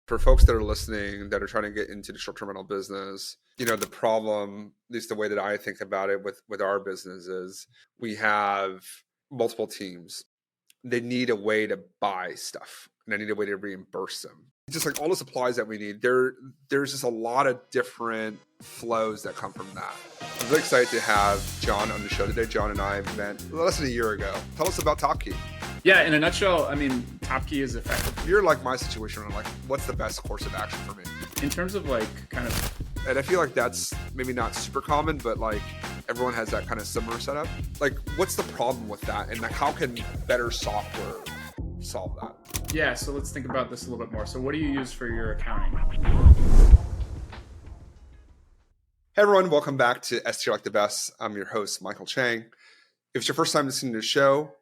For folks that are listening that are trying to get into the short-term rental business, the problem, at least the way that I think about it with our business is we have multiple teams. They need a way to buy stuff and they need a way to reimburse them. Just like all the supplies that we need, there's just a lot of different flows that come from that. I'm really excited to have John on the show today. John and I met less than a year ago. Tell us about Topkey. Yeah, in a nutshell, Topkey is effective. You're like my situation. I'm like, what's the best course of action for me? In terms of And I feel like that's maybe not super common, but like everyone has that kind of similar setup. Like, what's the problem with that? And like, how can better software solve that? Yeah, so let's think about this a little bit more. So what do you use for your accounting? Hey everyone, welcome back to STR Like the Best. I'm your host, Michael Chang. If it's your first time listening to the show,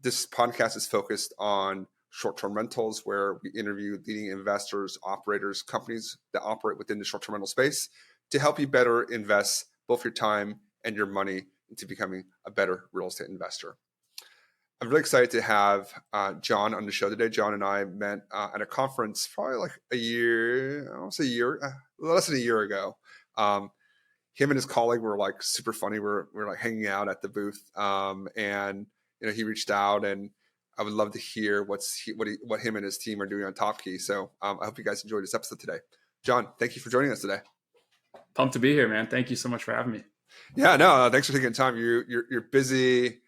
this podcast is focused on short-term rentals where we interview leading investors, operators, companies that operate within the short-term rental space to help you better invest both your time and your money into becoming a better real estate investor. I'm really excited to have John on the show today. John and I met at a conference probably like less than a year ago. Him and his colleague were like super funny. We're like hanging out at the booth, and he reached out, and I would love to hear what him and his team are doing on Topkey. So I hope you guys enjoyed this episode today. John, thank you for joining us today. Pumped to be here, man. Thank you so much for having me. Yeah, no, thanks for taking the time. You're busy,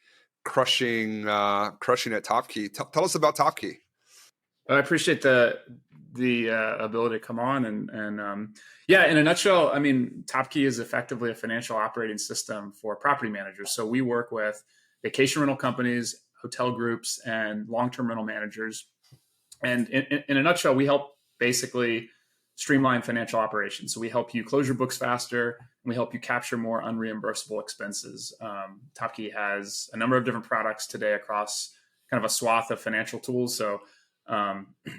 crushing at Topkey. Tell us about Topkey. I appreciate the ability to come on and in a nutshell, Topkey is effectively a financial operating system for property managers. So we work with vacation rental companies, hotel groups, and long-term rental managers. And in a nutshell, we help basically streamline financial operations. So we help you close your books faster, and we help you capture more unreimbursable expenses. Topkey has a number of different products today across kind of a swath of financial tools. So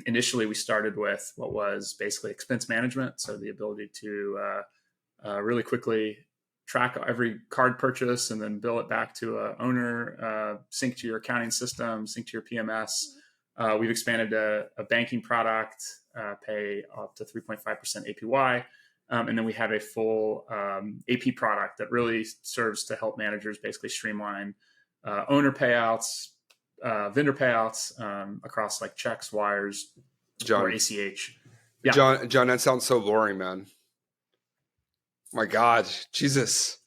initially, we started with what was basically expense management. So the ability to really quickly track every card purchase and then bill it back to a owner, sync to your accounting system, sync to your PMS. We've expanded a banking product, pay up to 3.5% APY. And then we have a full AP product that really serves to help managers basically streamline owner payouts, vendor payouts across like checks, wires, or ACH. Yeah. John, that sounds so boring, man. My God, Jesus.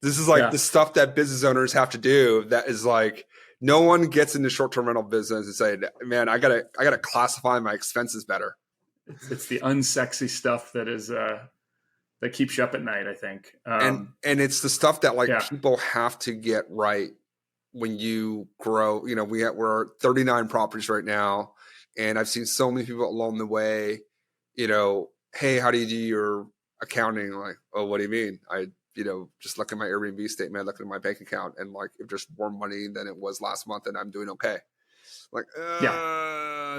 This is like the stuff that business owners have to do. That is like, no one gets into short-term rental business and say, man, I gotta classify my expenses better. It's the unsexy stuff that is, that keeps you up at night, I think. And it's the stuff that people have to get right when you grow. We're 39 properties right now, and I've seen so many people along the way, hey, how do you do your accounting? Like, oh, what do you mean? I just look at my Airbnb statement, look at my bank account, and like if there's more money than it was last month, and I'm doing okay. Like,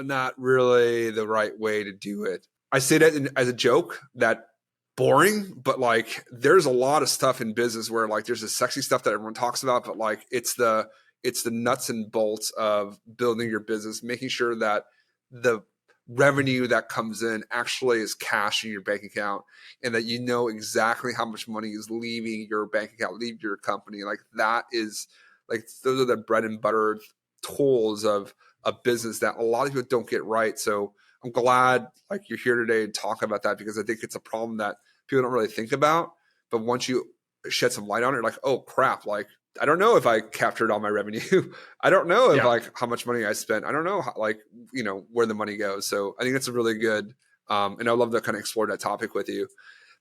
not really the right way to do it. I say that as a joke, that boring, but like there's a lot of stuff in business where like there's this sexy stuff that everyone talks about, but like it's the nuts and bolts of building your business, making sure that the revenue that comes in actually is cash in your bank account, and that exactly how much money is leaving your bank account, leaving your company. Like that is like, those are the bread and butter tools of a business that a lot of people don't get right. So I'm glad like you're here today to talk about that, because I think it's a problem that people don't really think about. But once you shed some light on it, you're like, oh crap, like I don't know if I captured all my revenue. I don't know if like how much money I spent. I don't know how, where the money goes. So I think it's a really good, and I'd love to kind of explore that topic with you.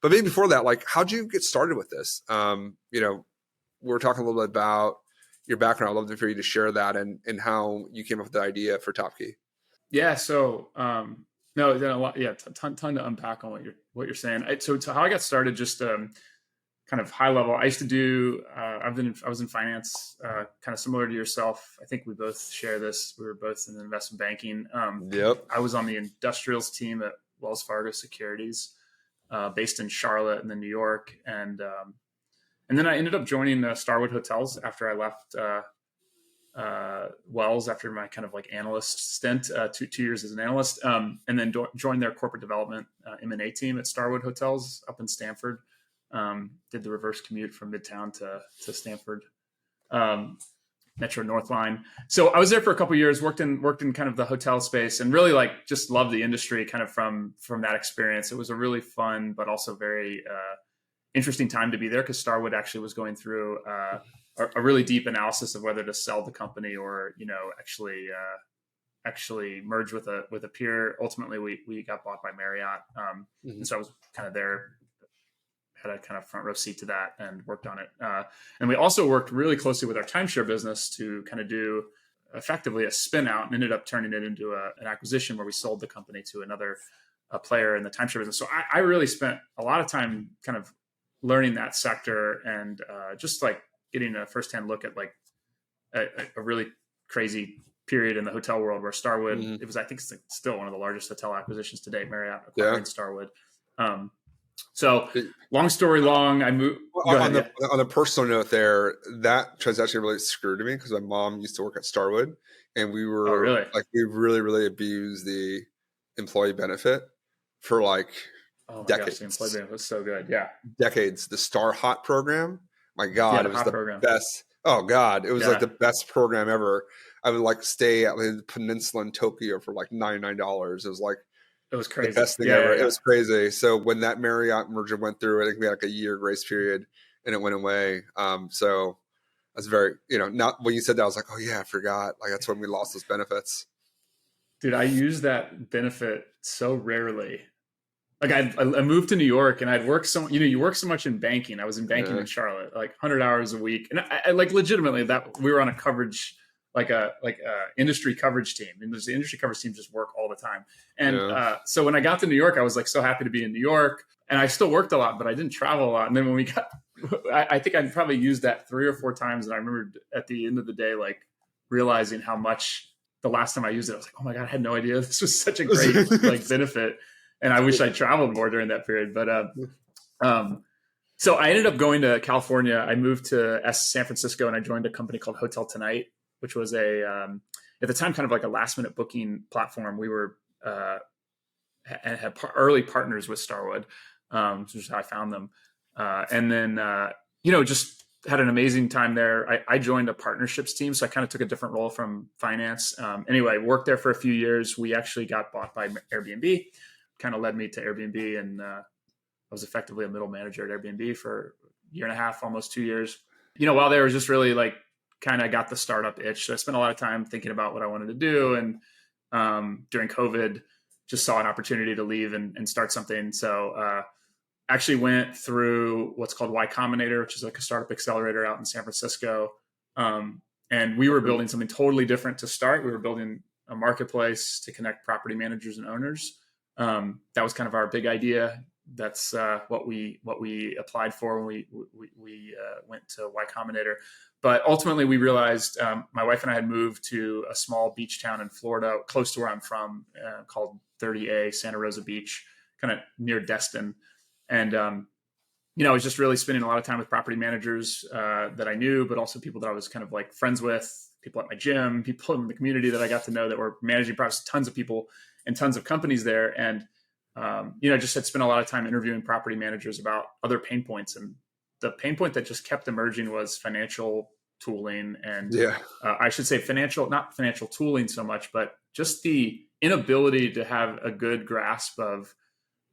But maybe before that, like, how'd you get started with this? We were talking a little bit about your background. I'd love for you to share that and how you came up with the idea for Topkey. Yeah. So, no, then a lot, ton to unpack on what you're saying. So how I got started, just kind of high level. I used to do. I was in finance, kind of similar to yourself. I think we both share this. We were both in investment banking. Yep. I was on the industrials team at Wells Fargo Securities, based in Charlotte and then New York, and then I ended up joining Starwood Hotels after I left Wells after my kind of like analyst stint, 2 years as an analyst, and then joined their corporate development M&A team at Starwood Hotels up in Stanford. Did the reverse commute from Midtown to Stanford, Metro North Line. So I was there for a couple of years, worked in kind of the hotel space, and really like just loved the industry kind of from that experience. It was a really fun, but also very interesting time to be there, because Starwood actually was going through a really deep analysis of whether to sell the company or, actually merge with a peer. Ultimately, we got bought by Marriott. And so I was kind of there, had a kind of front row seat to that and worked on it. And we also worked really closely with our timeshare business to kind of do effectively a spin out, and ended up turning it into an acquisition where we sold the company to another player in the timeshare business. So I really spent a lot of time kind of learning that sector, and just like getting a firsthand look at like a really crazy period in the hotel world where Starwood, it was, I think it's still one of the largest hotel acquisitions to date, Marriott acquiring Starwood. So long story long, I moved. On a personal note there, that transaction really screwed me, because my mom used to work at Starwood, and we were we really abused the employee benefit for like decades. Gosh, the employee benefit was so good. Yeah. Decades. The Star Hot program. My God, it was the best. Oh God, it was like the best program ever. I would like stay at the peninsula in Tokyo for like $99. It was crazy. The best thing ever. It was crazy. So when that Marriott merger went through, I think we had like a year grace period, and it went away. So I was very, not when you said that, I was like, oh yeah, I forgot. Like that's when we lost those benefits. Dude, I use that benefit so rarely. Like I moved to New York, and I'd worked you work so much in banking. I was in banking in Charlotte, like 100 hours a week. And I like legitimately that we were on a coverage, like a industry coverage team. And the industry coverage team just work all the time. And so when I got to New York, I was like so happy to be in New York, and I still worked a lot, but I didn't travel a lot. And then when we got, I think I probably used that 3 or 4 times. And I remember at the end of the day, like realizing how much the last time I used it, I was like, oh my God, I had no idea this was such a great like benefit. And I wish I traveled more during that period. But so I ended up going to California. I moved to San Francisco, and I joined a company called HotelTonight, which was at the time kind of like a last minute booking platform. We were and had early partners with Starwood, which is how I found them. And then just had an amazing time there. I joined a partnerships team, so I kind of took a different role from finance. Anyway, worked there for a few years. We actually got bought by Airbnb. Kind of led me to Airbnb, and I was effectively a middle manager at Airbnb for a year and a half, almost 2 years. While there was just really like kind of got the startup itch. So I spent a lot of time thinking about what I wanted to do. And during COVID, just saw an opportunity to leave and start something. So actually went through what's called Y Combinator, which is like a startup accelerator out in San Francisco. And we were building something totally different to start. We were building a marketplace to connect property managers and owners. That was kind of our big idea. That's what we applied for when we went to Y Combinator. But ultimately, we realized my wife and I had moved to a small beach town in Florida, close to where I'm from, called 30A, Santa Rosa Beach, kind of near Destin. And I was just really spending a lot of time with property managers that I knew, but also people that I was kind of like friends with, people at my gym, people in the community that I got to know that were managing properties, tons of people and tons of companies there. And, just had spent a lot of time interviewing property managers about other pain points. And the pain point that just kept emerging was financial tooling. And I should say not financial tooling so much, but just the inability to have a good grasp of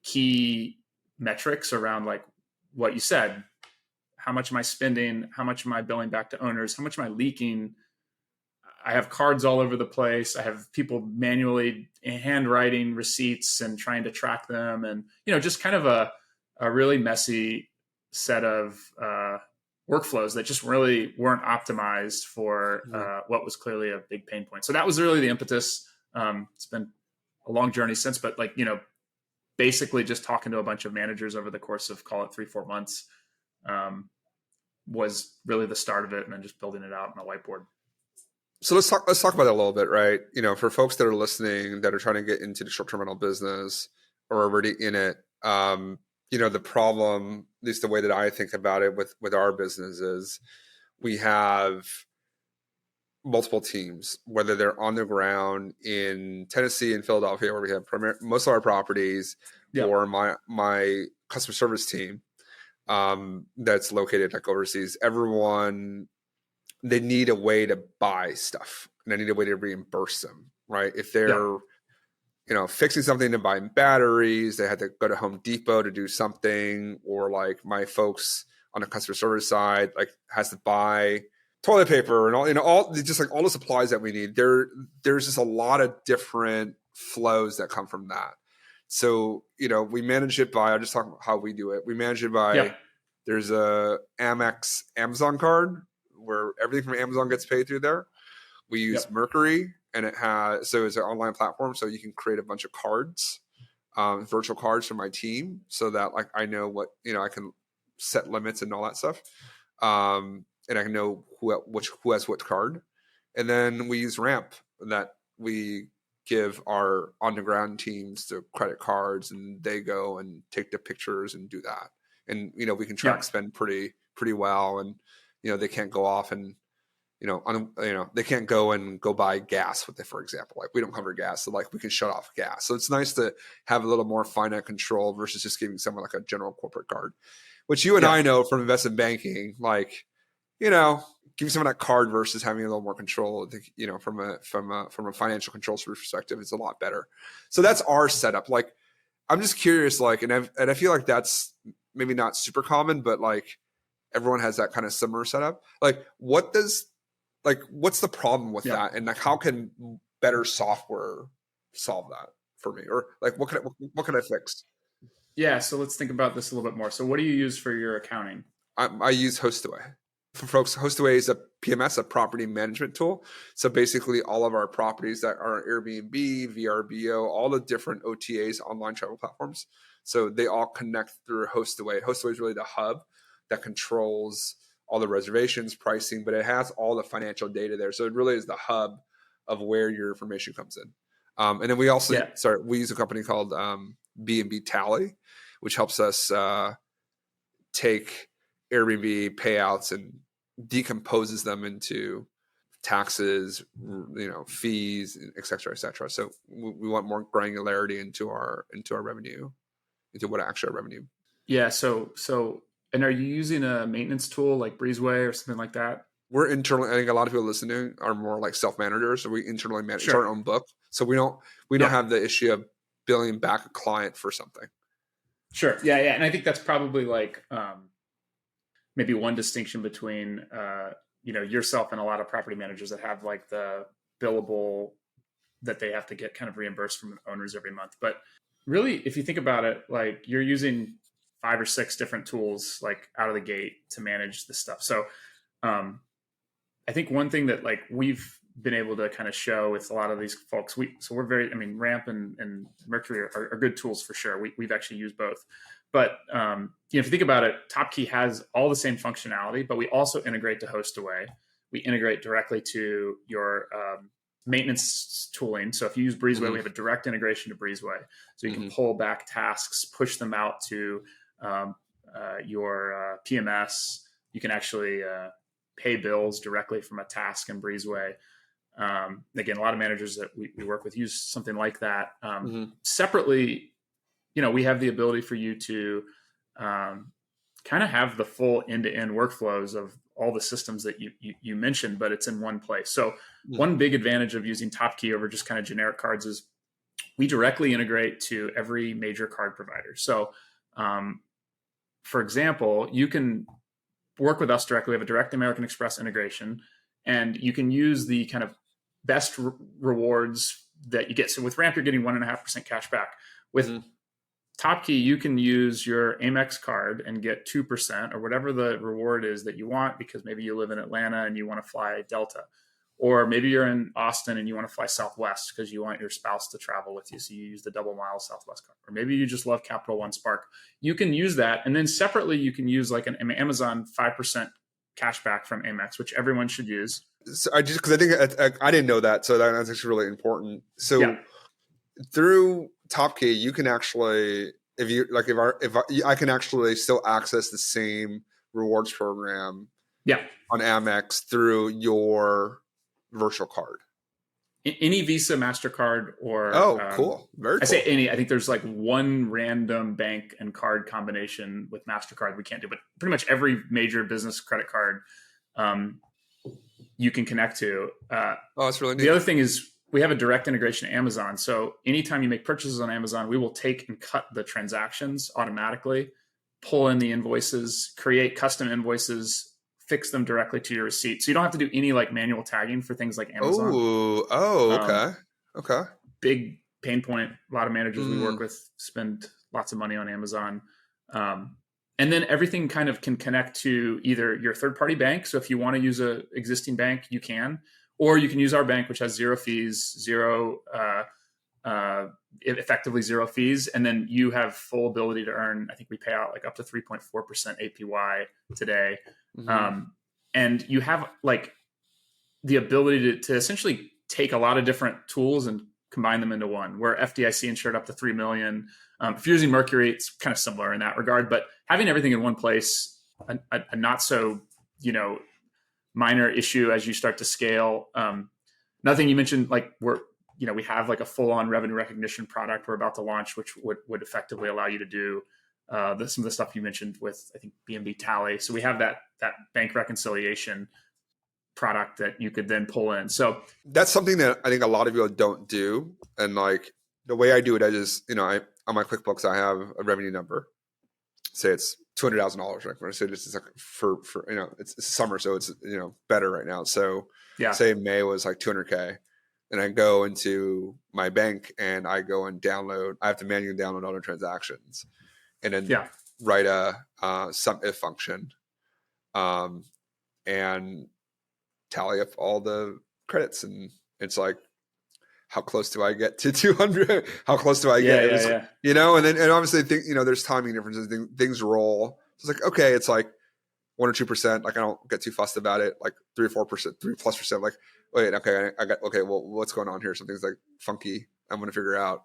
key metrics around like what you said. How much am I spending? How much am I billing back to owners? How much am I leaking? I have cards all over the place. I have people manually handwriting receipts and trying to track them. And, just kind of a really messy set of workflows that just really weren't optimized for what was clearly a big pain point. So that was really the impetus. It's been a long journey since, but basically just talking to a bunch of managers over the course of, call it 3-4 months, was really the start of it, and then just building it out on a whiteboard. So let's talk about that a little bit, right? For folks that are listening that are trying to get into the short-term rental business or already in it, the problem, at least the way that I think about it with our business, is we have multiple teams, whether they're on the ground in Tennessee and Philadelphia, where we have most of our properties, or my customer service team that's located like overseas. Everyone, they need a way to buy stuff, and they need a way to reimburse them, right? If they're fixing something to buy batteries, they had to go to Home Depot to do something, or like my folks on the customer service side, like has to buy toilet paper and all just like all the supplies that we need. There's just a lot of different flows that come from that. So, we manage it by, I'll just talk about how we do it. We manage it by, there's a Amex Amazon card where everything from Amazon gets paid through there. We use Mercury, and it's an online platform, so you can create a bunch of cards, virtual cards for my team, so that like I know what, I can set limits and all that stuff. And I can know who has what card. And then we use Ramp, that we give our on-the-ground teams the credit cards, and they go and take the pictures and do that. And, we can track spend pretty well. And, they can't go off and, they can't go buy gas with it, for example. Like we don't cover gas, so like we can shut off gas. So it's nice to have a little more finite control versus just giving someone like a general corporate card, which you and I know from investment banking, like, giving someone that card versus having a little more control, from a financial controls perspective, it's a lot better. So that's our setup. Like, I'm just curious, like, and I feel like that's maybe not super common, but like everyone has that kind of similar setup. Like, what's the problem with that? And like, how can better software solve that for me? Or like, what can I fix? Yeah. So let's think about this a little bit more. So what do you use for your accounting? I use HostAway. For folks, HostAway is a PMS, a property management tool. So basically all of our properties that are Airbnb, VRBO, all the different OTAs, online travel platforms. So they all connect through HostAway. HostAway is really the hub that controls all the reservations, pricing, but it has all the financial data there. So it really is the hub of where your information comes in. And then we also, we use a company called B&B Tally, which helps us take Airbnb payouts and decomposes them into taxes, fees, et cetera, et cetera. So we want more granularity into our revenue, into what actual revenue. Yeah. So, and are you using a maintenance tool like Breezeway or something like that? We're internally, I think a lot of people listening are more like self-managers. So we internally manage our own book. So we don't have the issue of billing back a client for something. Sure. Yeah. And I think that's probably like, maybe one distinction between, yourself and a lot of property managers that have like the billable that they have to get kind of reimbursed from owners every month. But really, if you think about it, like you're using 5 or 6 different tools like out of the gate to manage this stuff. So I think one thing that like we've been able to kind of show with a lot of these folks, we're very, Ramp and Mercury are good tools for sure. We've actually used both. But if you think about it, Topkey has all the same functionality, but we also integrate to HostAway. We integrate directly to your maintenance tooling. So if you use Breezeway, we have a direct integration to Breezeway. So you can pull back tasks, push them out to your PMS. You can actually pay bills directly from a task in Breezeway. Again, a lot of managers that we work with use something like that. Separately, we have the ability for you to kind of have the full end-to-end workflows of all the systems that you mentioned, but it's in one place. So one big advantage of using Topkey over just kind of generic cards is we directly integrate to every major card provider. So for example, you can work with us directly. We have a direct American Express integration, and you can use the kind of best rewards that you get. So with Ramp, you're getting 1.5% cash back. With Topkey, you can use your Amex card and get 2% or whatever the reward is that you want, because maybe you live in Atlanta and you want to fly Delta, or maybe you're in Austin and you want to fly Southwest because you want your spouse to travel with you. So you use the double mile Southwest card, or maybe you just love Capital One Spark. You can use that. And then separately, you can use like an Amazon 5% cash back from Amex, which everyone should use. So I think I didn't know that. So that's actually really important. So through Topkey, you can actually, I can actually still access the same rewards program on Amex through your virtual card? Any Visa, MasterCard, or cool. Very cool. I say any. I think there's like one random bank and card combination with MasterCard we can't do, but pretty much every major business credit card you can connect to. That's really neat. The other thing is we have a direct integration to Amazon. So anytime you make purchases on Amazon, we will take and cut the transactions automatically, pull in the invoices, create custom invoices, fix them directly to your receipt. So you don't have to do any like manual tagging for things like Amazon. Okay. Big pain point. A lot of managers we work with spend lots of money on Amazon. And then everything kind of can connect to either your third-party bank. So if you want to use an existing bank, you can, or you can use our bank, which has zero fees, effectively zero fees. And then you have full ability to earn, I think we pay out like up to 3.4% APY today. And you have like the ability to essentially take a lot of different tools and combine them into one. We're FDIC insured up to 3 million. If you're using Mercury, it's kind of similar in that regard, but having everything in one place, a not so, minor issue as you start to scale. Nothing you mentioned, like we have like a full on revenue recognition product we're about to launch, which would effectively allow you to do some of the stuff you mentioned with, I think, B&B Tally. So we have that bank reconciliation product that you could then pull in. So that's something that I think a lot of people don't do. And like the way I do it, I just, on my QuickBooks, I have a revenue number. Say it's $200,000. Right? When I say this is like for it's summer, so it's better right now. So say May was like 200K, and I go into my bank and I go and download. I have to manually download all the transactions, and then write a sum if function, and tally up all the credits, and it's like, how close do I get to 200? How close do I get? And obviously there's timing differences. Things roll. So it's like, okay, it's like 1 or 2%. Like I don't get too fussed about it. Like 3 or 4%, 3+%. Like, wait, okay, well, what's going on here? Something's like funky. I'm going to figure out.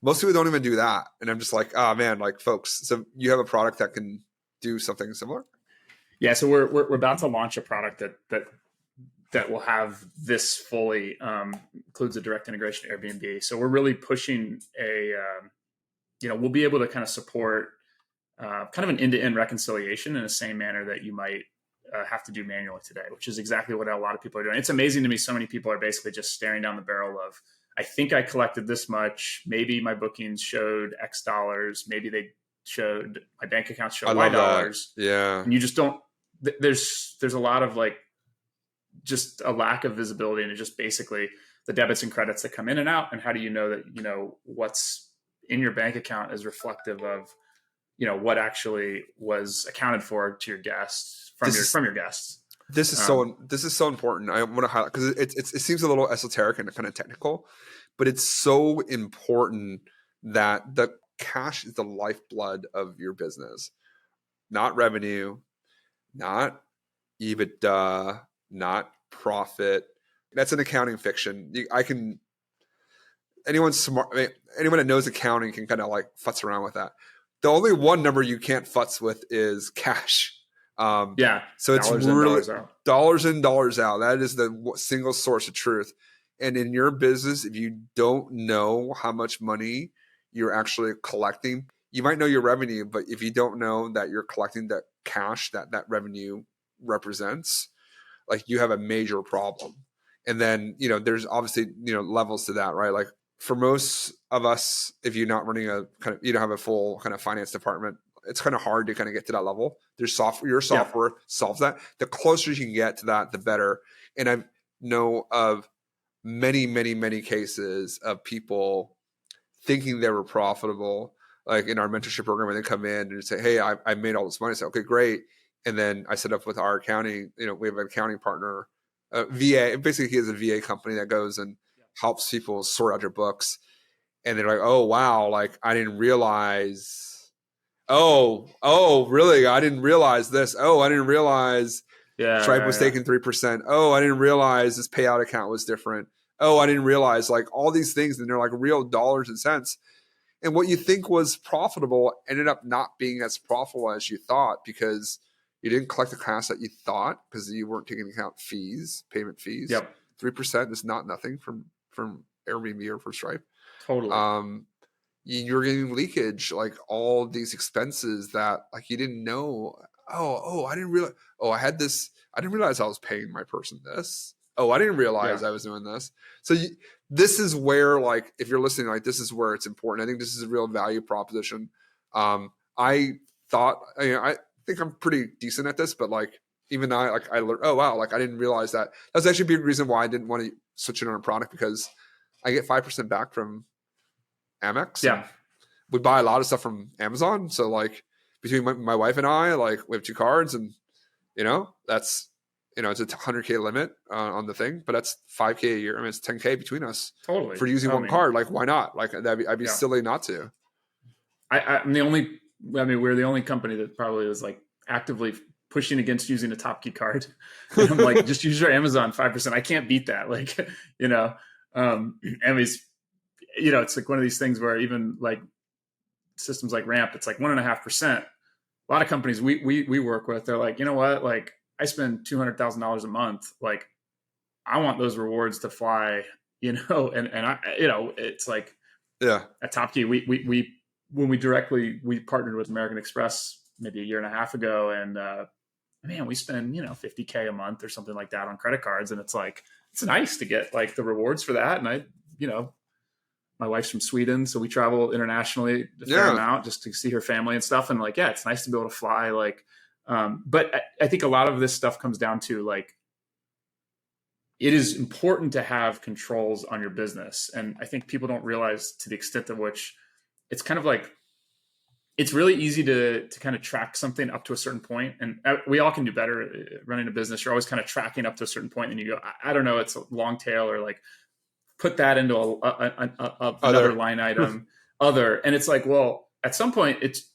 Most people don't even do that. And I'm just like, man, like folks, so you have a product that can do something similar? Yeah. So we're about to launch a product that will have this fully, includes a direct integration to Airbnb. So we're really pushing we'll be able to kind of support kind of an end-to-end reconciliation in the same manner that you might have to do manually today, which is exactly what a lot of people are doing. It's amazing to me. So many people are basically just staring down the barrel of, I think I collected this much. Maybe my bookings showed X dollars. Maybe my bank account showed Y dollars. Yeah. And you just don't, there's a lot of like, just a lack of visibility, and it's just basically the debits and credits that come in and out. And how do you know that, what's in your bank account is reflective of, what actually was accounted for to your guests from your guests. This is so important. I want to highlight, because it seems a little esoteric and kind of technical, but it's so important that the cash is the lifeblood of your business, not revenue, not EBITDA, not profit. That's an accounting fiction. Anyone smart, anyone that knows accounting can kind of like futz around with that. The only one number you can't futz with is cash. So it's really dollars in, dollars out. That is the single source of truth. And in your business, if you don't know how much money you're actually collecting, you might know your revenue, but if you don't know that you're collecting that cash that revenue represents, like you have a major problem. And then, there's obviously, levels to that, right? Like for most of us, if you're not running you don't have a full kind of finance department, it's kind of hard to kind of get to that level. There's your software solves that. The closer you can get to that, the better. And I know of many, many, many cases of people thinking they were profitable, like in our mentorship program, when they come in and say, hey, I made all this money. I say, okay, great. And then I set up with our accounting, we have an accounting partner, VA. Basically, he has a VA company that goes and helps people sort out their books. And they're like, oh, wow, like I didn't realize. Oh, really? I didn't realize this. Oh, I didn't realize Stripe was taking 3%. Oh, I didn't realize this payout account was different. Oh, I didn't realize like all these things. And they're like real dollars and cents. And what you think was profitable ended up not being as profitable as you thought, because you didn't collect the cash that you thought, because you weren't taking into account payment fees. 3% is not nothing from Airbnb or for Stripe. Totally. You're getting leakage, like all these expenses that like you didn't know. I didn't realize. Oh, I had this. I didn't realize I was paying my person this. Oh, I didn't realize I was doing this. So this is where, like, if you're listening, like, this is where it's important. I think this is a real value proposition. I think I'm pretty decent at this, but like, even I learned, oh wow, like I didn't realize that. That's actually a big reason why I didn't want to switch it on a product, because I get 5% back from Amex. Yeah. We buy a lot of stuff from Amazon. So like between my wife and I, like we have 2 cards, and that's, it's a 100K limit on the thing, but that's 5K a year. I mean, it's 10K between us for using one card. Like, why not? Like I'd be silly not to. We're the only company that probably is like actively pushing against using a Topkey card. And I'm like, just use your Amazon 5%. I can't beat that. Like, it's like one of these things where even like systems like Ramp, it's like 1.5%. A lot of companies we work with, they're like, you know what? Like, I spend $200,000 a month. Like, I want those rewards to fly, and I, it's like, at Topkey, when we partnered with American Express maybe a year and a half ago, and we spend, $50K a month or something like that on credit cards. And it's like, it's nice to get like the rewards for that. And my wife's from Sweden, so we travel internationally a fair amount just to see her family and stuff. And like, it's nice to be able to fly. Like, but I think a lot of this stuff comes down to like, it is important to have controls on your business. And I think people don't realize to the extent to which it's kind of like, it's really easy to kind of track something up to a certain point. And we all can do better running a business. You're always kind of tracking up to a certain point, and you go, I don't know, it's a long tail, or like put that into another line item, and it's like, well, at some point it's,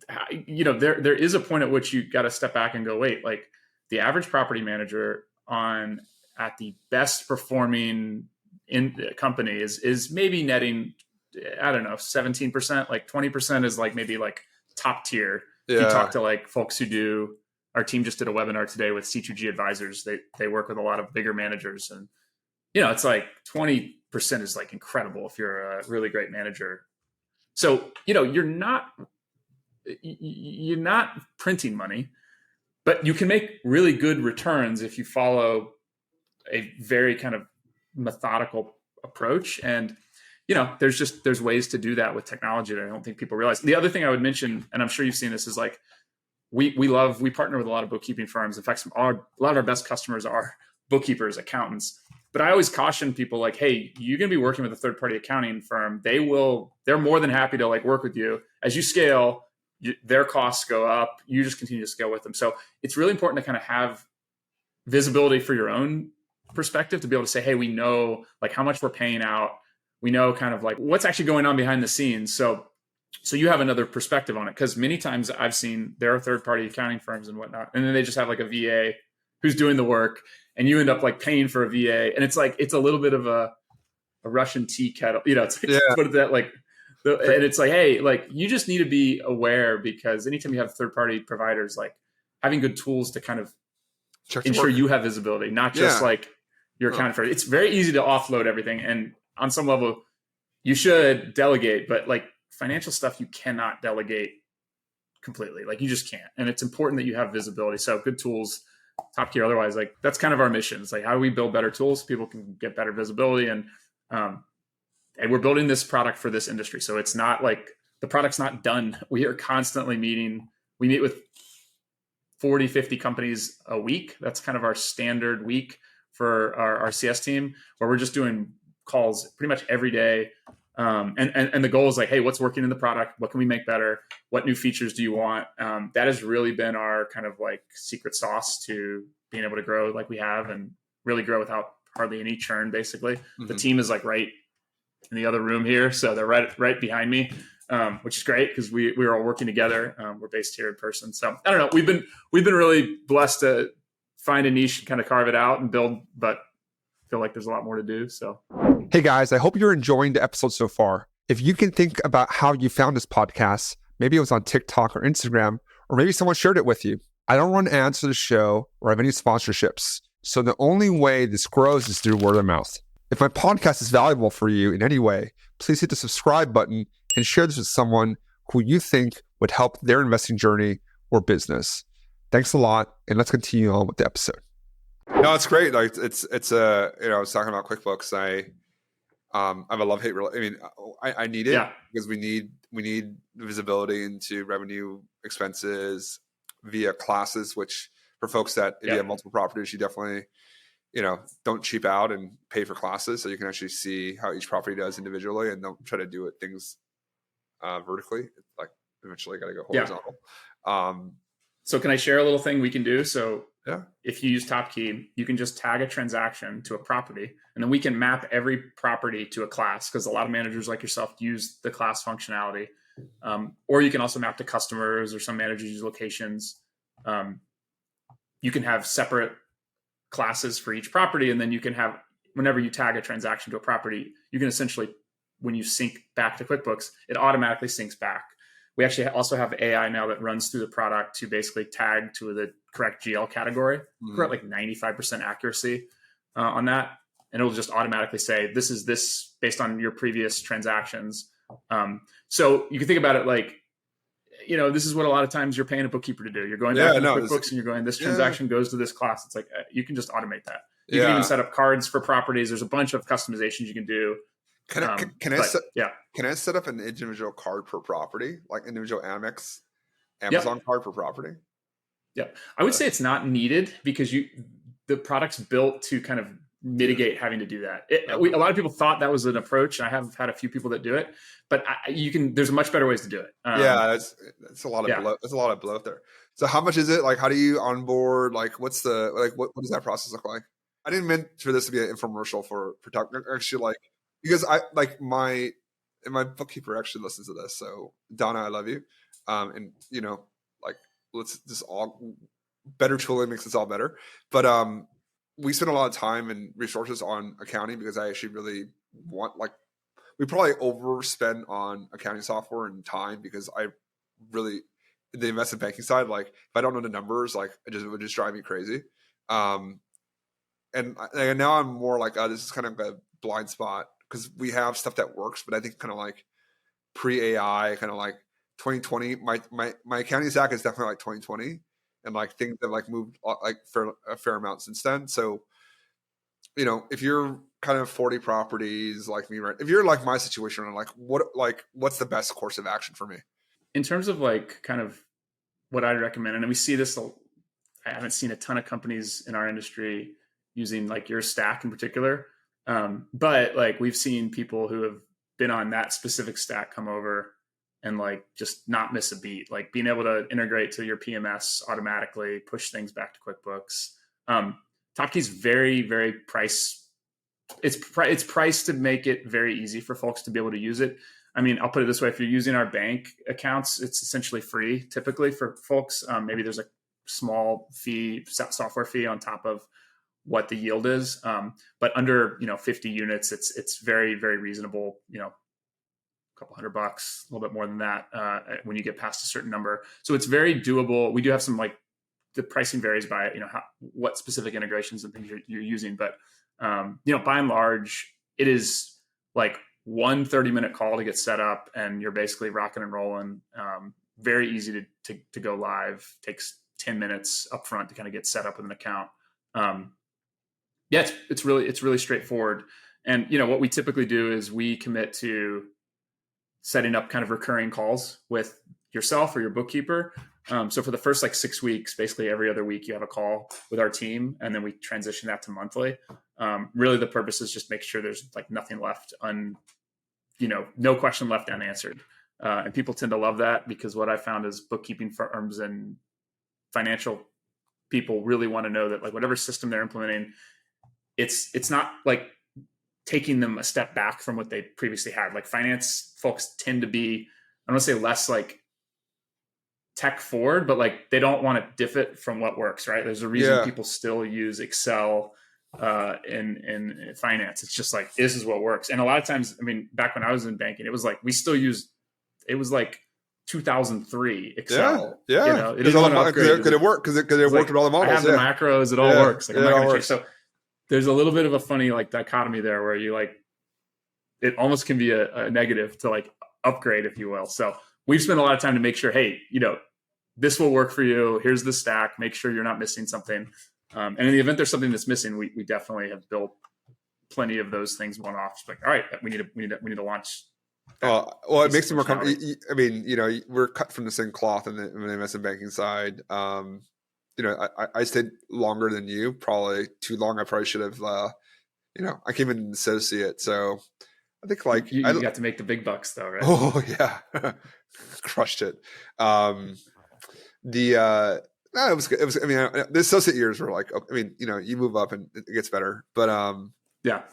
there is a point at which you got to step back and go, wait, like the average property manager at the best performing company is maybe netting, I don't know, 17%, like 20% is like maybe like top tier. Yeah. You talk to like folks who our team just did a webinar today with C2G advisors. They work with a lot of bigger managers, and it's like 20% is like incredible if you're a really great manager. So, you're not printing money, but you can make really good returns if you follow a very kind of methodical approach. And there's ways to do that with technology that I don't think people realize. The other thing I would mention, and I'm sure you've seen this, is like we partner with a lot of bookkeeping firms. In fact, a lot of our best customers are bookkeepers, accountants. But I always caution people like, hey, you're going to be working with a third-party accounting firm. They're more than happy to like work with you. As you scale, their costs go up. You just continue to scale with them. So it's really important to kind of have visibility for your own perspective, to be able to say, hey, we know like how much we're paying out. We know kind of like what's actually going on behind the scenes. So you have another perspective on it. Because many times I've seen there are third-party accounting firms and whatnot, and then they just have like a VA who's doing the work, and you end up like paying for a VA. And it's like, it's a little bit of a Russian tea kettle, it's like, put it that like, and it's like, hey, like you just need to be aware, because anytime you have third-party providers, like having good tools to kind of ensure you have visibility, not just like your accounting firm. It's very easy to offload everything. And on some level you should delegate, but like financial stuff, you cannot delegate completely. Like you just can't. And it's important that you have visibility. So good tools, Topkey or otherwise, like that's kind of our mission. It's like, how do we build better tools so people can get better visibility? And we're building this product for this industry. So it's not like the product's not done. We are constantly meeting. We meet with 40, 50 companies a week. That's kind of our standard week for our CS team, where we're just doing calls pretty much every day. And the goal is like, hey, what's working in the product? What can we make better? What new features do you want? That has really been our kind of like secret sauce to being able to grow like we have, and really grow without hardly any churn, basically. Mm-hmm. The team is like right in the other room here. So they're right behind me, which is great because we're all working together. We're based here in person. So I don't know. We've been really blessed to find a niche and kind of carve it out and build, but I feel like there's a lot more to do. So, hey guys, I hope you're enjoying the episode so far. If you can think about how you found this podcast, maybe it was on TikTok or Instagram, or maybe someone shared it with you. I don't run ads for the show or have any sponsorships. So the only way this grows is through word of mouth. If my podcast is valuable for you in any way, please hit the subscribe button and share this with someone who you think would help their investing journey or business. Thanks a lot, and let's continue on with the episode. No, it's great. Like it's I was talking about QuickBooks. I have a love-hate relationship. I mean, I need it because we need visibility into revenue, expenses via classes, which for folks that if you have multiple properties, you definitely, don't cheap out and pay for classes so you can actually see how each property does individually, and don't try to do it things vertically. Like eventually got to go horizontal. So can I share a little thing we can do? So if you use Topkey, you can just tag a transaction to a property, and then we can map every property to a class, because a lot of managers like yourself use the class functionality. Or you can also map to customers, or some managers use locations. You can have separate classes for each property, and then you can have, whenever you tag a transaction to a property, you can essentially, when you sync back to QuickBooks, it automatically syncs back. We actually also have AI now that runs through the product to basically tag to the correct GL category. We're at like 95% accuracy on that. And it'll just automatically say, this is this based on your previous transactions. So you can think about it like, this is what a lot of times you're paying a bookkeeper to do. You're going back to QuickBooks and you're going, this transaction goes to this class. It's like, you can just automate that. You can even set up cards for properties. There's a bunch of customizations you can do. Can I set up an individual card per property, like individual Amex, Amazon card per property? Yeah, I would say it's not needed because the product's built to kind of mitigate having to do that. A lot of people thought that was an approach. I have had a few people that do it, but there's much better ways to do it. That's a lot of bloat. There's a lot of bloat there. So how much is it? Like, how do you onboard? Like, what does that process look like? I didn't mean for this to be an infomercial for actually, because my bookkeeper actually listens to this. So Donna, I love you. And let's just all better tooling makes us all better. But we spend a lot of time and resources on accounting because I actually really want, we probably overspend on accounting software and time because I really, the investment banking side, if I don't know the numbers, it would just drive me crazy. And now I'm more this is kind of a blind spot because we have stuff that works, but I think kind of pre-AI, kind of 2020, my accounting stack is definitely 2020. And things have moved for a fair amount since then. So, if you're kind of 40 properties like me, right? If you're my situation, what's the best course of action for me? In terms of kind of what I recommend, and we see this, I haven't seen a ton of companies in our industry using your stack in particular. But we've seen people who have been on that specific stack come over and just not miss a beat, being able to integrate to your PMS automatically, push things back to QuickBooks. Topkey's very, very it's priced to make it very easy for folks to be able to use it. I mean, I'll put it this way. If you're using our bank accounts, it's essentially free typically for folks. Maybe there's a small fee, software fee on top of what the yield is. But under, 50 units, it's very, very reasonable, couple $100, a little bit more than that when you get past a certain number. So it's very doable. We do have some the pricing varies by what specific integrations and things you're using, but by and large, it is one 30-minute call to get set up, and you're basically rocking and rolling. Very easy to go live. Takes 10 minutes up front to kind of get set up with an account. It's really straightforward. And what we typically do is we commit to setting up kind of recurring calls with yourself or your bookkeeper. So for the first 6 weeks, basically every other week you have a call with our team, and then we transition that to monthly. Really the purpose is just make sure there's nothing left no question left unanswered. And people tend to love that because what I found is bookkeeping firms and financial people really want to know that whatever system they're implementing, it's not taking them a step back from what they previously had. Finance folks tend to be, I don't want to say less tech forward, but they don't want to diff it from what works, right? There's a reason people still use Excel in finance. It's just this is what works. And a lot of times, I mean, back when I was in banking, it was we still used, it was 2003 Excel. Yeah. You know, it didn't want to upgrade. Could it work? Because it worked like, with all the models. I have the macros. It all works. Like, I'm not going to change. So there's a little bit of a funny like dichotomy there where you like, it almost can be a negative to like upgrade, if you will. So we've spent a lot of time to make sure, hey, you know, this will work for you. Here's the stack. Make sure you're not missing something. And in the event there's something that's missing, we definitely have built plenty of those things one off. Like, all right, we need to launch. Well, it makes it more comfortable. I mean, you know, we're cut from the same cloth in the investment banking side. You know, I stayed longer than you, probably too long. I probably should have, you know, I came in an associate. So I think like you got to make the big bucks though, right? Oh yeah. Crushed it. No, it was good. It was, I mean, the associate years were like, I mean, you know, you move up and it gets better, but, yeah.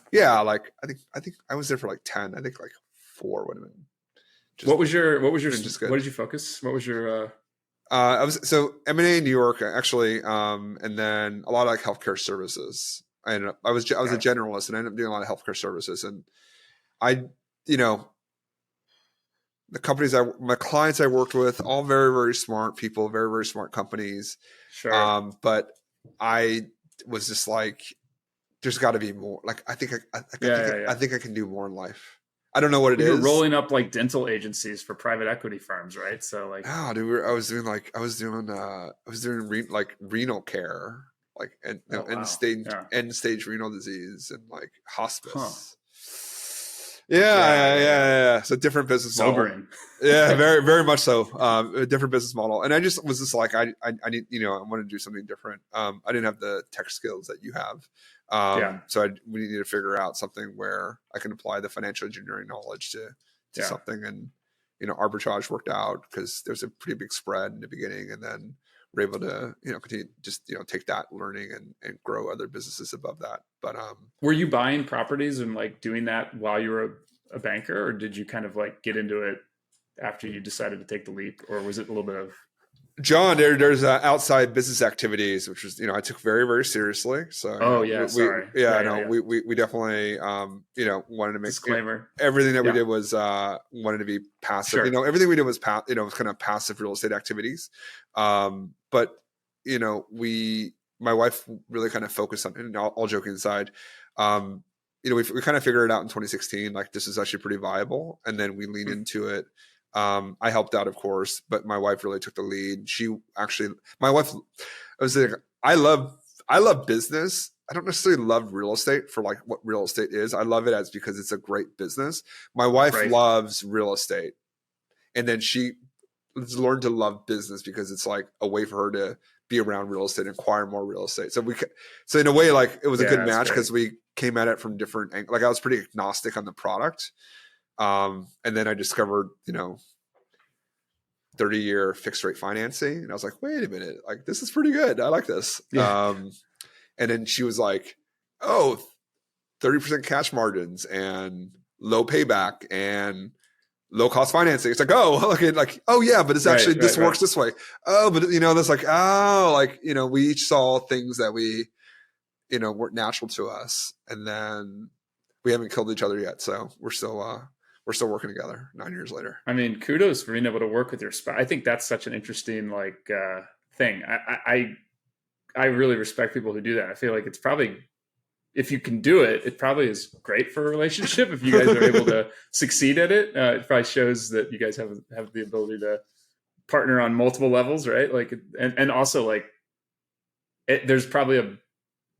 Like I think I was there for like 10, I think like 4 would have been. What was your, what did you focus? What was your, I was, so M&A in New York actually, and then a lot of like healthcare services. I was a generalist and I ended up doing a lot of healthcare services, and you know, the companies my clients I worked with, all very, very smart people, very, very smart companies. Sure. But I was just like, there's got to be more. Like, I think I can do more in life. I don't know what it is. You're rolling up like dental agencies for private equity firms, right? So like, oh, dude, I was doing like renal care, like end stage renal disease and like hospice. Huh. Yeah. So different business model. Sobering. Yeah, very, very much so. A different business model. And I just was just like, I need, you know, I want to do something different. I didn't have the tech skills that you have. So we need to figure out something where I can apply the financial engineering knowledge to something. And, you know, arbitrage worked out because there's a pretty big spread in the beginning, and then we're able to, you know, continue just, you know, take that learning and grow other businesses above that. But were you buying properties and like doing that while you were a banker, or did you kind of like get into it after you decided to take the leap, or was it a little bit of? John, there's outside business activities, which was, you know, I took very, very seriously. So, we definitely, you know, wanted to make disclaimer. Everything that we did was wanted to be passive. Sure. You know, everything we did was was kind of passive real estate activities. But you know, my wife really kind of focused on, and all joking aside, you know, we kind of figured it out in 2016, like this is actually pretty viable, and then we leaned into it. I helped out, of course, but my wife really took the lead. I love business. I don't necessarily love real estate for like what real estate is. I love it because it's a great business. My wife loves real estate, and then she learned to love business because it's like a way for her to be around real estate and acquire more real estate. So in a way, like it was a good match because we came at it from different angles. Like I was pretty agnostic on the product. And then I discovered, you know, 30-year fixed rate financing. And I was like, wait a minute, like this is pretty good. I like this. Yeah. And then she was like, oh, 30% cash margins and low payback and low cost financing. It's like, oh, okay, like, oh yeah, but it's actually, this works this way. Oh, but you know, that's like, oh, like, you know, we each saw things that we, you know, weren't natural to us. And then we haven't killed each other yet. So we're still working together 9 years later. I mean, kudos for being able to work with your spouse. I think that's such an interesting like thing. I really respect people who do that. I feel like it's probably, if you can do it, it probably is great for a relationship. If you guys are able to succeed at it, it probably shows that you guys have the ability to partner on multiple levels, right? Like, and also like, there's probably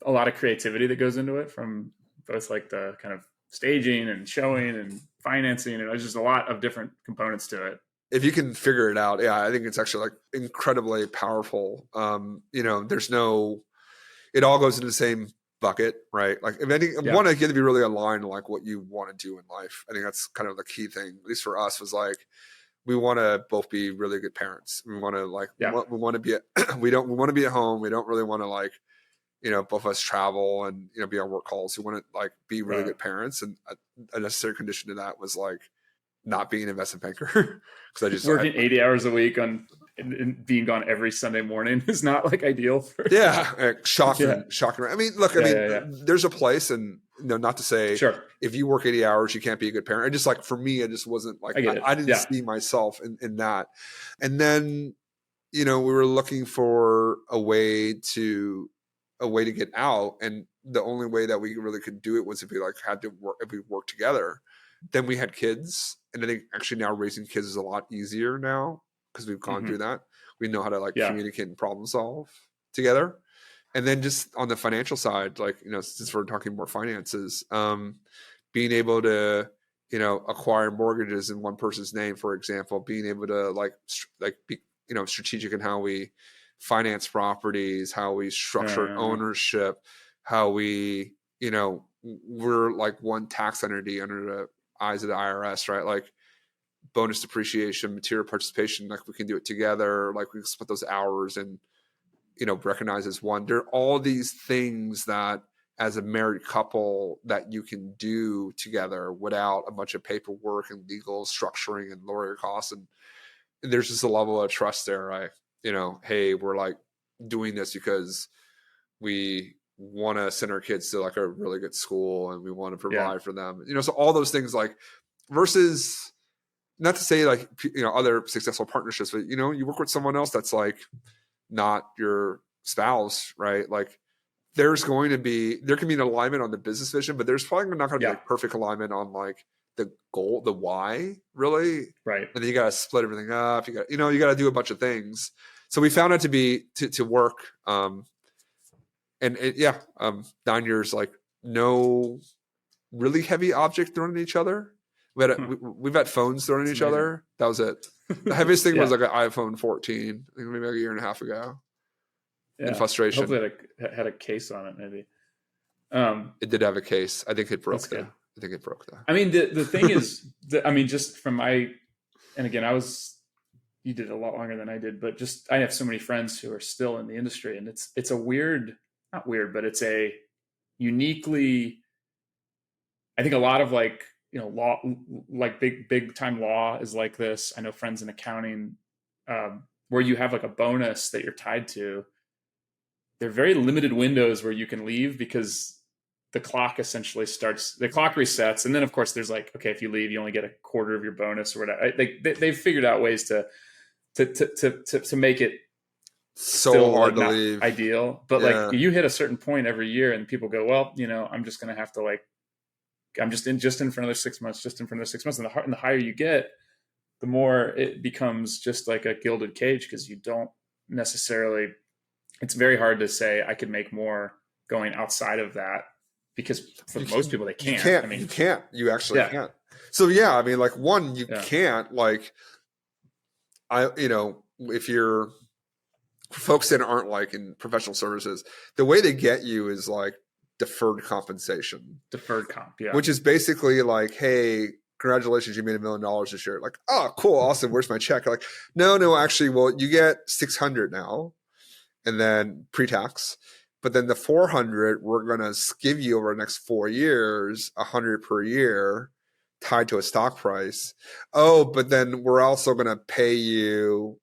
a lot of creativity that goes into it, from both like the kind of staging and showing and financing, and there's just a lot of different components to it. If you can figure it out, I think it's actually like incredibly powerful. You know, it all goes into the same bucket, right? Like if anything, one, you have to be really aligned to like what you want to do in life. I think that's kind of the key thing, at least for us, was like, we want to both be really good parents. We want to like, we want to be we want to be at home. We don't really want to like, you know, both of us travel and, you know, be on work calls. We want to like be really good parents. And a necessary condition to that was like not being an investment banker. Because I just working 80 hours a week and being gone every Sunday morning is not like ideal. Shocking. I mean, look, there's a place, and not to say Sure. if you work 80 hours, you can't be a good parent. I just like, for me, it just wasn't like, I didn't see myself in that. And then, we were looking for a way to get out. And the only way that we really could do it was if we worked together. Then we had kids. And I think actually now raising kids is a lot easier now because we've gone through that. We know how to communicate and problem solve together. And then just on the financial side, since we're talking more finances, being able to, acquire mortgages in one person's name, for example, being able to be, strategic in how we finance properties, how we structure ownership, how we, we're like one tax entity under the eyes of the IRS, right? Like bonus depreciation, material participation, like we can do it together, like we can split those hours and, recognize as one. There are all these things that as a married couple that you can do together without a bunch of paperwork and legal structuring and lawyer costs. And there's just a level of trust there, right? Hey, we're like doing this because we want to send our kids to like a really good school and we want to provide for them. So all those things, like, versus, not to say like, other successful partnerships, but you work with someone else that's like not your spouse, right? Like there can be an alignment on the business vision, but there's probably not going to be like perfect alignment on like the goal, the why, really. Right. And then you got to split everything up. You got to do a bunch of things. So we found it to be, to work. And 9 years, like no really heavy object thrown at each other. We've had phones thrown at each other. That was it. The heaviest thing was like an iPhone 14, I think maybe like a year and a half ago. Yeah. In frustration. Hopefully it had a case on it, maybe. It did have a case. I think it broke though. I think it broke though. I mean, the thing is, just from and again, you did a lot longer than I did, but just, I have so many friends who are still in the industry, and it's a weird, not weird, but it's a uniquely, I think a lot of like, law, like big time law is like this. I know friends in accounting, where you have like a bonus that you're tied to. There are very limited windows where you can leave because the clock essentially the clock resets. And then of course there's like, okay, if you leave, you only get a quarter of your bonus or whatever. They've figured out ways to make it so hard to leave. Ideal. But like you hit a certain point every year and people go, well, I'm just going to have to like, I'm just in for another 6 months, And the higher you get, the more it becomes just like a gilded cage, because you don't necessarily, it's very hard to say I could make more going outside of that, because for most people they can't. You can't. You actually can't. So I mean, like one, you can't, like, if you're folks that aren't like in professional services, the way they get you is like deferred compensation. Deferred comp, which is basically like, hey, congratulations, you made $1 million this year. Like, oh, cool, awesome. Where's my check? Like, no, actually, well, you get 600 now, and then pre-tax. But then the 400, we're gonna give you over the next 4 years, 100 per year, tied to a stock price. Oh, but then we're also gonna pay you.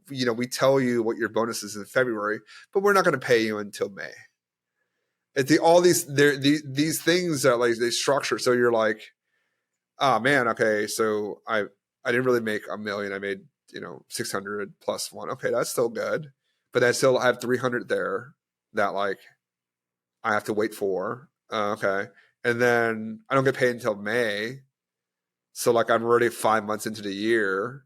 We tell you what your bonus is in February, but we're not gonna pay you until May. All these things that like they structure. So you're like, oh man, okay, so I didn't really make $1 million. I made 600 plus one. Okay, that's still good, but I still have 300 there that like I have to wait for. Okay, and then I don't get paid until May. So like I'm already 5 months into the year.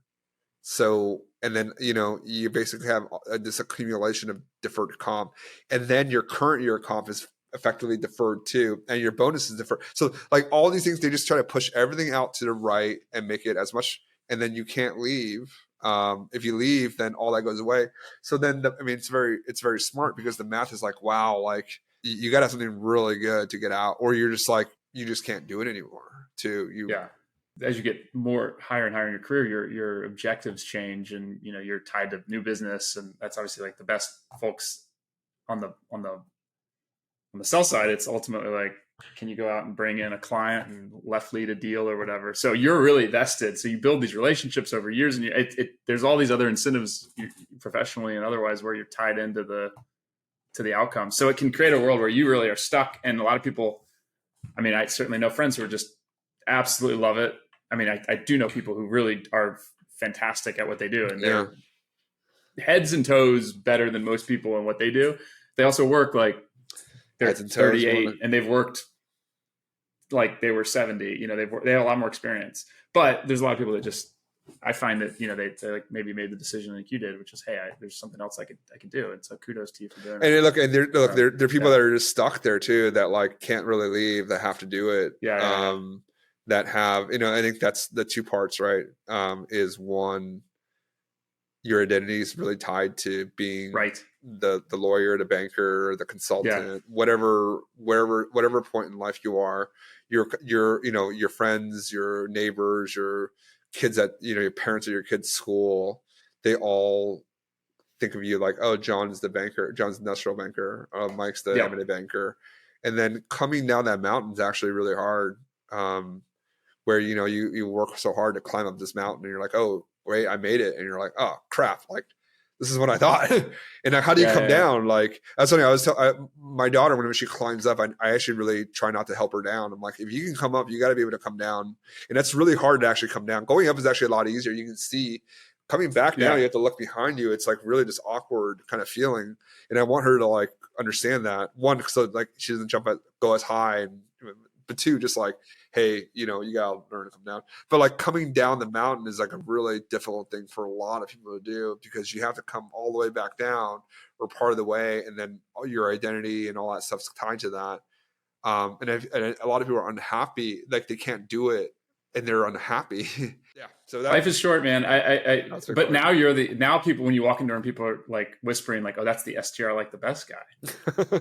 So and then you basically have this accumulation of deferred comp, and then your current year comp is effectively deferred too, and your bonus is deferred. So like all these things, they just try to push everything out to the right and make it as much, and then you can't leave. If you leave, then all that goes away. So then it's very smart, because the math is like, wow, like you got to have something really good to get out, or you're just like, you just can't do it anymore as you get more higher and higher in your career, your objectives change, and you're tied to new business, and that's obviously like the best folks on the sell side. It's ultimately like, can you go out and bring in a client and left lead a deal or whatever? So you're really vested. So you build these relationships over years, and there's all these other incentives professionally and otherwise where you're tied into the outcome. So it can create a world where you really are stuck. And a lot of people I mean, I certainly know friends who are just absolutely love it. I mean, I do know people who really are fantastic at what they do, and they're heads and toes better than most people in what they do. They also work like they're 38 and they've worked like they were 70. You know, they have a lot more experience. But there's a lot of people that just, I find that, you know, they like maybe made the decision like you did, which is, hey, there's something else I could do. And so kudos to you for doing it. And look, and there are people that are just stuck there too, that like can't really leave, that have to do it. That have, you know, I think that's the two parts, right? Is one, your identity is really tied to being the lawyer, the banker, the consultant, whatever point in life you are, your you know, your friends, your neighbors, your kids at, you know, your parents at your kids' school, they all think of you like, oh, John's the banker, John's the industrial banker, Mike's the M&A banker. And then coming down that mountain is actually really hard. Where, you know, you work so hard to climb up this mountain and you're like, oh, wait, I made it. And you're like, oh crap, like this is what I thought. And how do you come down? Like, that's something I was my daughter, whenever she climbs up, I actually really try not to help her down. I'm like, if you can come up, you got to be able to come down. And that's really hard to actually come down. Going up is actually a lot easier. You can see. Coming back down, you have to look behind you. It's like really just awkward kind of feeling. And I want her to like understand that. One, so like she doesn't go as high, but two, just like, hey, you know, you gotta learn to come down. But like coming down the mountain is like a really difficult thing for a lot of people to do, because you have to come all the way back down or part of the way, and then all your identity and all that stuff's tied to that. And a lot of people are unhappy, like they can't do it, and they're unhappy. So life is short, man. But now now people, when you walk into room, people are like whispering like, oh, that's the STR like the best guy.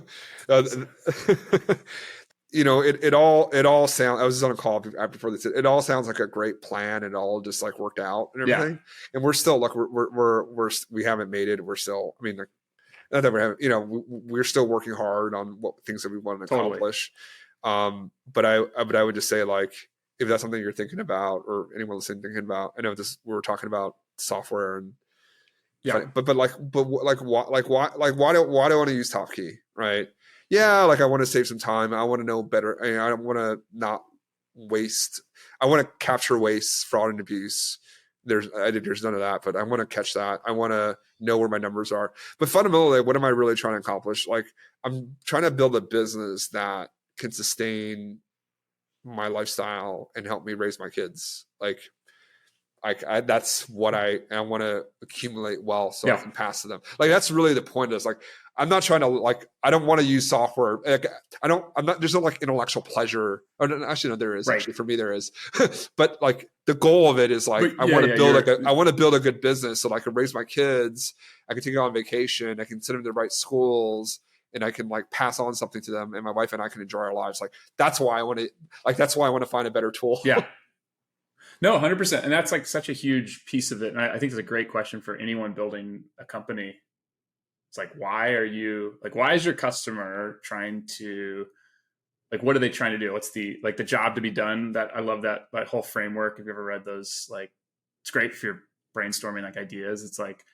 You know, it all sounds, I was just on a call before this, it all sounds like a great plan. It all just like worked out and everything. And we're still like, we haven't made it. We're still, I mean, like, not that we haven't, you know, we're still working hard on what things that we want to accomplish. But I would just say, like, if that's something you're thinking about, or anyone listening thinking about, I know we were talking about software and but why do I want to use Topkey, right? Yeah, like I want to save some time. I want to know better. I don't want to not waste. I want to capture waste, fraud, and abuse. There's none of that, but I want to catch that. I want to know where my numbers are. But fundamentally, what am I really trying to accomplish? Like, I'm trying to build a business that can sustain my lifestyle and help me raise my kids. Like that's what I want to accumulate wealth so I can pass to them. Like, that's really the point. Is like, I'm not trying to, like, I don't want to use software. Like, there's no like intellectual pleasure. Or, actually, no, there is. Actually, for me, there is. But like, the goal of it is like, I want to build a good business so that I can raise my kids. I can take them on vacation. I can send them to the right schools, and I can like pass on something to them, and my wife and I can enjoy our lives. Like, that's why I want to find a better tool. No, 100%. And that's like such a huge piece of it. And I think it's a great question for anyone building a company. It's like, why is your customer trying to, like, what are they trying to do? What's the job to be done? That I love that whole framework. Have you ever read those? Like, it's great if you're brainstorming like ideas. It's like,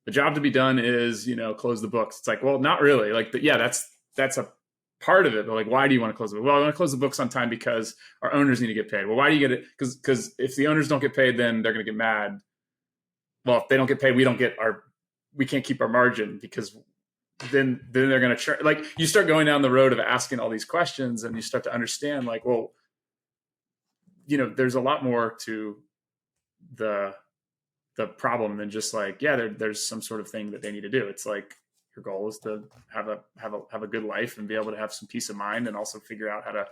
the job to be done is, you know, close the books. It's like, well, not really. Like, that's a part of it. But like, why do you want to close the book? Well, I want to close the books on time because our owners need to get paid. Well, why do you get it? Because if the owners don't get paid, then they're going to get mad. Well, if they don't get paid, we can't keep our margin, because then they're going to like, you start going down the road of asking all these questions, and you start to understand like, well, you know, there's a lot more to the problem than just like, there's some sort of thing that they need to do. It's like, your goal is to have a good life and be able to have some peace of mind, and also figure out how to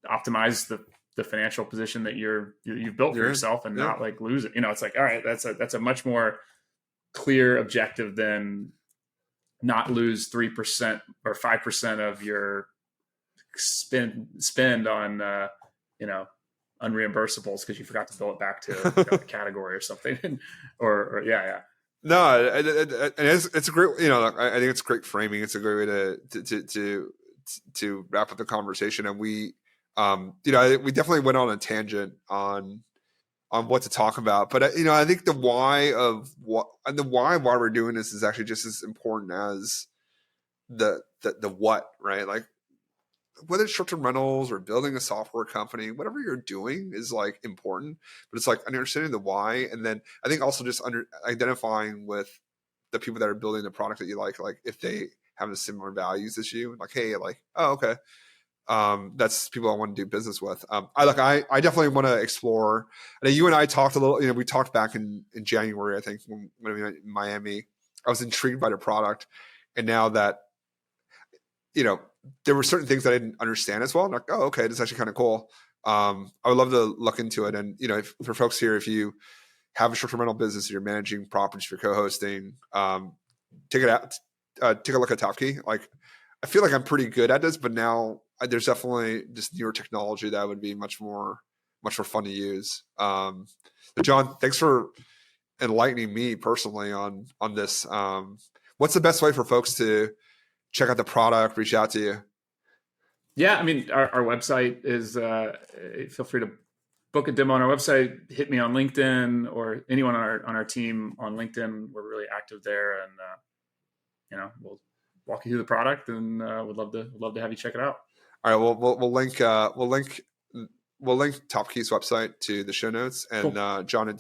optimize the financial position that you've built for yourself, and not like lose it. You know, it's like, all right, that's a much more clear objective than not lose 3% or 5% of your spend on you know, unreimbursables because you forgot to bill it back to a category or something. or No, it's a great, you know, I think it's great framing. It's a great way to wrap up the conversation. And we, you know, we definitely went on a tangent on what to talk about. But, you know, I think the why we're doing this is actually just as important as the what, right? Like, whether it's short-term rentals or building a software company, whatever you're doing is like important, but it's like understanding the why. And then I think also just identifying with the people that are building the product that you like if they have the similar values as you, like, hey, like, oh, okay. That's people I want to do business with. I definitely want to explore. I know you and I talked a little, we talked back in January, I think, when we were in Miami. I was intrigued by the product. And now that, there were certain things that I didn't understand as well. I'm like, oh, okay, this is actually kind of cool. I would love to look into it. And, for folks here, if you have a short-term rental business, you're managing properties, you're co-hosting, take a look at Topkey. Like, I feel like I'm pretty good at this, but now there's definitely just newer technology that would be much more fun to use. John, thanks for enlightening me personally on this. What's the best way for folks to check out the product, reach out to you? Yeah, I mean, our website is, feel free to book a demo on our website, hit me on LinkedIn, or anyone on our team on LinkedIn. We're really active there, and we'll walk you through the product, and would love to have you check it out. All right, we'll link Topkey's website to the show notes, and cool. John,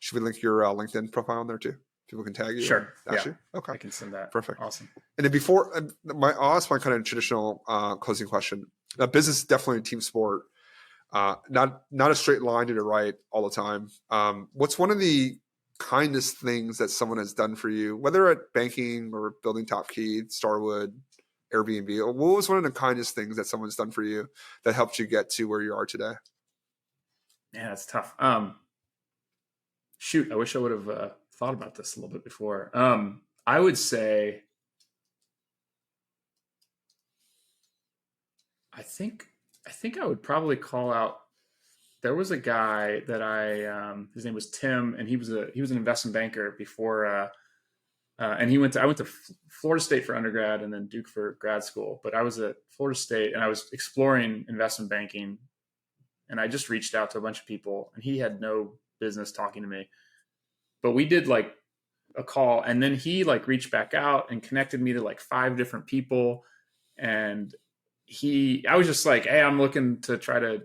should we link your LinkedIn profile on there too? People can tag you. Sure. Yeah. You? Okay. I can send that. Perfect. Awesome. And then I'll ask my kind of traditional closing question. Business is definitely a team sport. Not a straight line to the right all the time. What's one of the kindest things that someone has done for you, whether at banking or building Topkey, Starwood, Airbnb? What was one of the kindest things that someone's done for you that helped you get to where you are today? Yeah, that's tough. Shoot, I wish I would have thought about this a little bit before. I would say, I think I would probably call out. There was a guy that his name was Tim, and he was an investment banker before. And I went to Florida State for undergrad and then Duke for grad school. But I was at Florida State and I was exploring investment banking, and I just reached out to a bunch of people, and he had no business talking to me. But we did like a call, and then he like reached back out and connected me to like 5 different people. And I was just like, hey, I'm looking to try to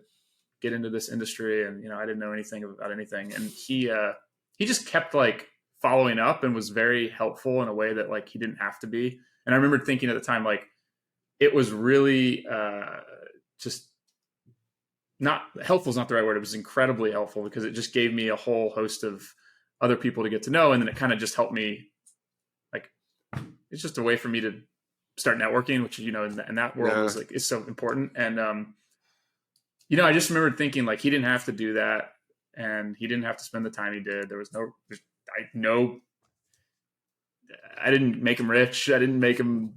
get into this industry. And, I didn't know anything about anything. And he just kept like following up and was very helpful in a way that like he didn't have to be. And I remember thinking at the time, like, it was really just not helpful is not the right word. It was incredibly helpful because it just gave me a whole host of other people to get to know. And then it kind of just helped me, like, it's just a way for me to start networking, which, in that world is so important. And, I just remember thinking like, he didn't have to do that, and he didn't have to spend the time he did. I didn't make him rich. I didn't make him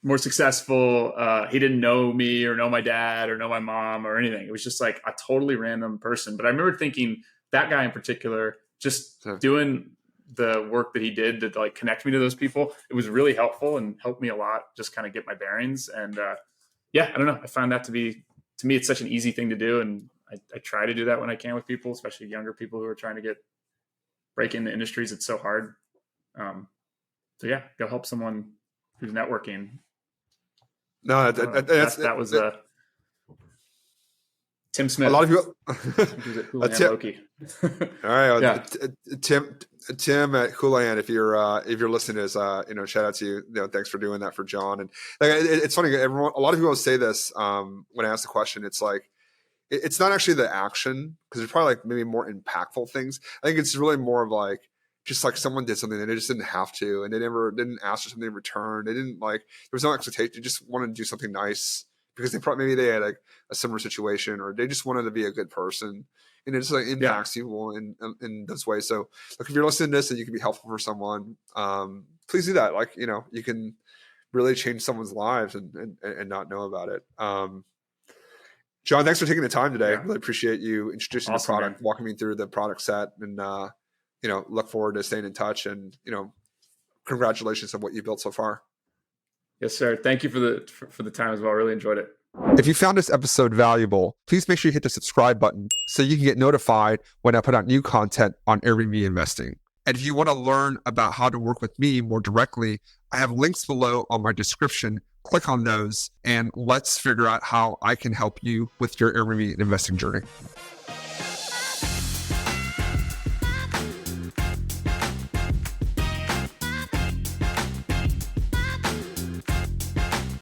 more successful. He didn't know me or know my dad or know my mom or anything. It was just like a totally random person. But I remember thinking that guy in particular, just doing the work that he did to like connect me to those people, it was really helpful and helped me a lot, just kind of get my bearings. And I don't know. I found that to me, it's such an easy thing to do. And I try to do that when I can with people, especially younger people who are trying to break into industries. It's so hard. Go help someone who's networking. No, that was Tim Smith. A lot of people. Loki. All right, Tim at Houlihan. If you're listening to this, shout out to you. Thanks for doing that for John. And like, it's funny. A lot of people say this when I ask the question. It's like, it's not actually the action, because there's probably like maybe more impactful things. I think it's really more of like, just like someone did something and they just didn't have to, and they didn't ask for something in return. They didn't there was no expectation. They just wanted to do something nice because maybe they had like a similar situation, or they just wanted to be a good person, and it just like impacts people in those ways. So if you're listening to this and you can be helpful for someone, please do that. Like, you can really change someone's lives and not know about it. John, thanks for taking the time today. Really appreciate you introducing the product, walking me through the product set, and look forward to staying in touch, and, congratulations on what you built so far. Yes, sir. Thank you for the time as well. I really enjoyed it. If you found this episode valuable, please make sure you hit the subscribe button so you can get notified when I put out new content on Airbnb investing. And if you want to learn about how to work with me more directly, I have links below on my description click on those and let's figure out how I can help you with your Airbnb investing journey.